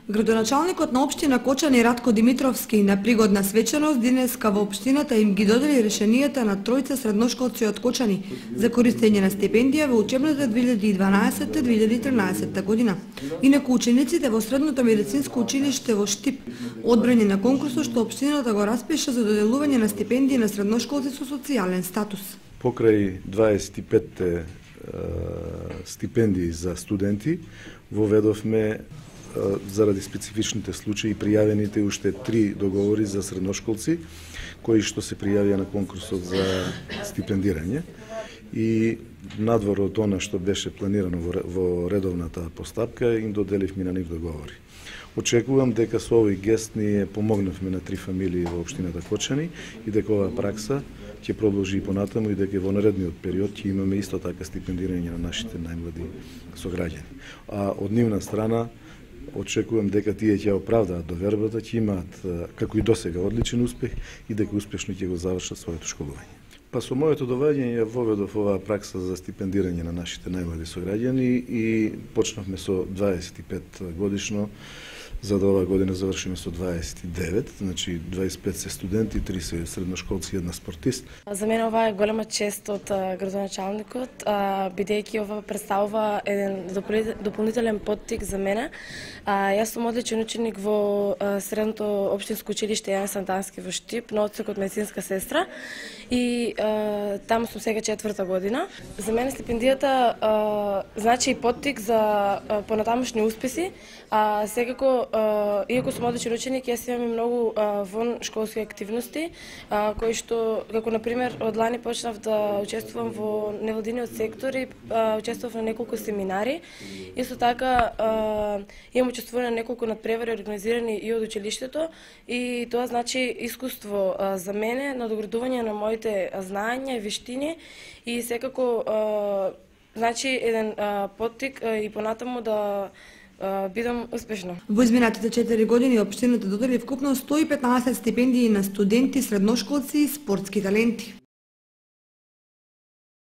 Градоначалникот на општина Кочани Ратко Димитровски на пригодна свечаност денеска во општината им ги додели решенијата на тројца средношколци од Кочани за користење на стипендија во учебната 2012-2013 година. Инаку учениците во Средното медицинско училиште во Штип одбрани на конкурсот што општината го распиша за доделување на стипендии на средношколци со социјален статус. Покрај 25 стипендии за студенти воведовме заради специфичните случаи пријавените уште 3 договори за средношколци кои што се пријавија на конкурсот за стипендирање и надвор од она што беше планирано во редовната постапка им доделивме на нив договори. Очекувам дека со овој гест ние помогнавме на 3 фамилии во општината Кочани и дека оваа пракса ќе продолжи и понатаму и дека во наредниот период ќе имаме исто така стипендирање на нашите најмлади сограѓани. А од нивна страна очекувам дека тие ќе оправдаат довербата, ќе имаат како и досега одличен успех и дека успешно ќе го завршат своето школување. Па со моето доваѓање воведов оваа пракса за стипендирање на нашите најмлади сограѓани и почнавме со 25 годишно, за да оваа година завршиме со 29, значи 25 се студенти, 3 се средношколци и 1 спортист. За мене ова е голема чест од градоначалникот, бидејќи ова представува еден дополнителен поттик за мене. Јас сум одличен ученик во Средното општинско училиште Јан Сантански во Штип, на одсекот медицинска сестра и таму сум сега 4-та година. За мене стипендијата значи и поттик за понатамошни успеси. Секако, иако сум одличен ученик, јас имам и многу вон школски активности, кои што, како например, од лани почнав да учествувам во невладиниот сектор и учествував на неколку семинари. Исто така, имам учествуване на неколку надпревари организирани и од училиштето и тоа значи искуство за мене, надоградување на моите знаења и вештини и секако значи еден поттик и понатаму да бидам успешна. Во изминатите 4 години општината додели вкупно 115 стипендии на студенти, средношколци и спортски таленти.